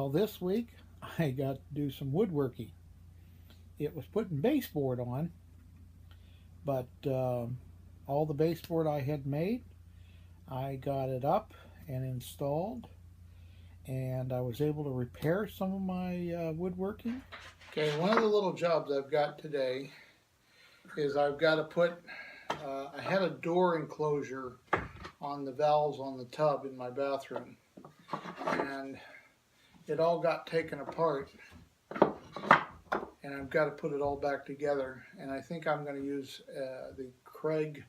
Well, this week I got to do some woodworking. It was putting baseboard on, but all the baseboard I had made, I got it up and installed, and I was able to repair some of my woodworking. Okay, one of the little jobs I've got today is I've got to put, I had a door enclosure on the valves on the tub in my bathroom, and it all got taken apart, and I've got to put it all back together. And I think I'm going to use the Craig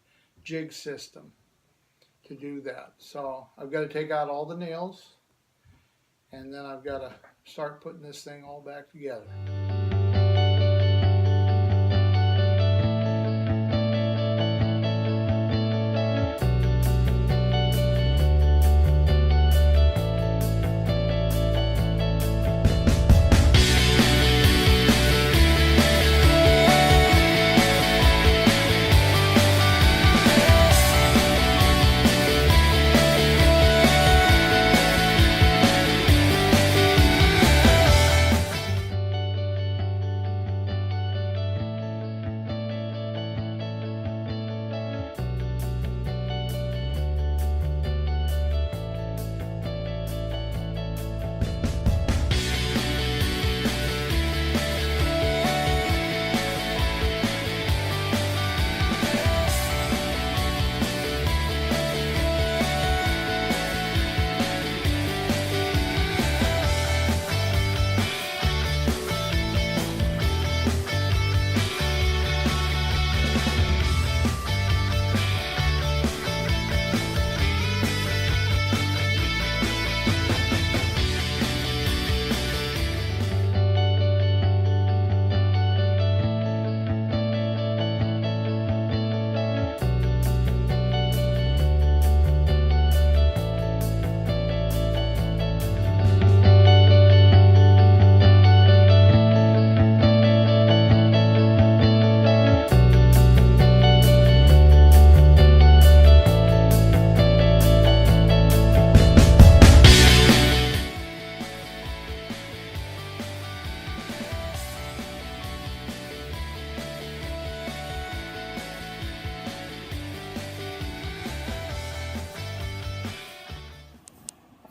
jig system to do that. So I've got to take out all the nails, and then I've got to start putting this thing all back together.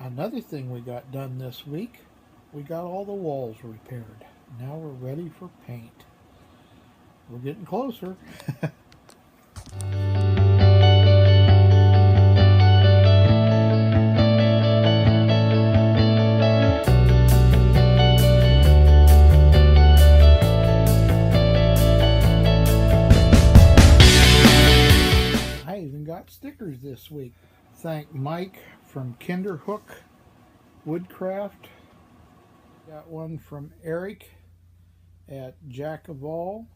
Another thing we got done this week, we got all the walls repaired. Now we're ready for paint. We're getting closer. I even got stickers this week. Thank Mike from Kinderhook Woodcraft. Got one from Eric at Jack of All.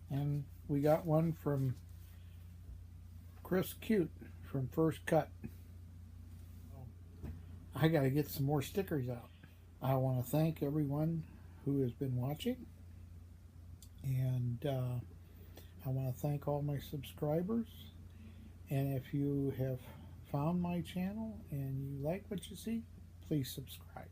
And we got one from Chris Cute from First Cut. I got to get some more stickers out. I want to thank everyone who has been watching. And I want to thank all my subscribers. And if you have found my channel and you like what you see, please subscribe.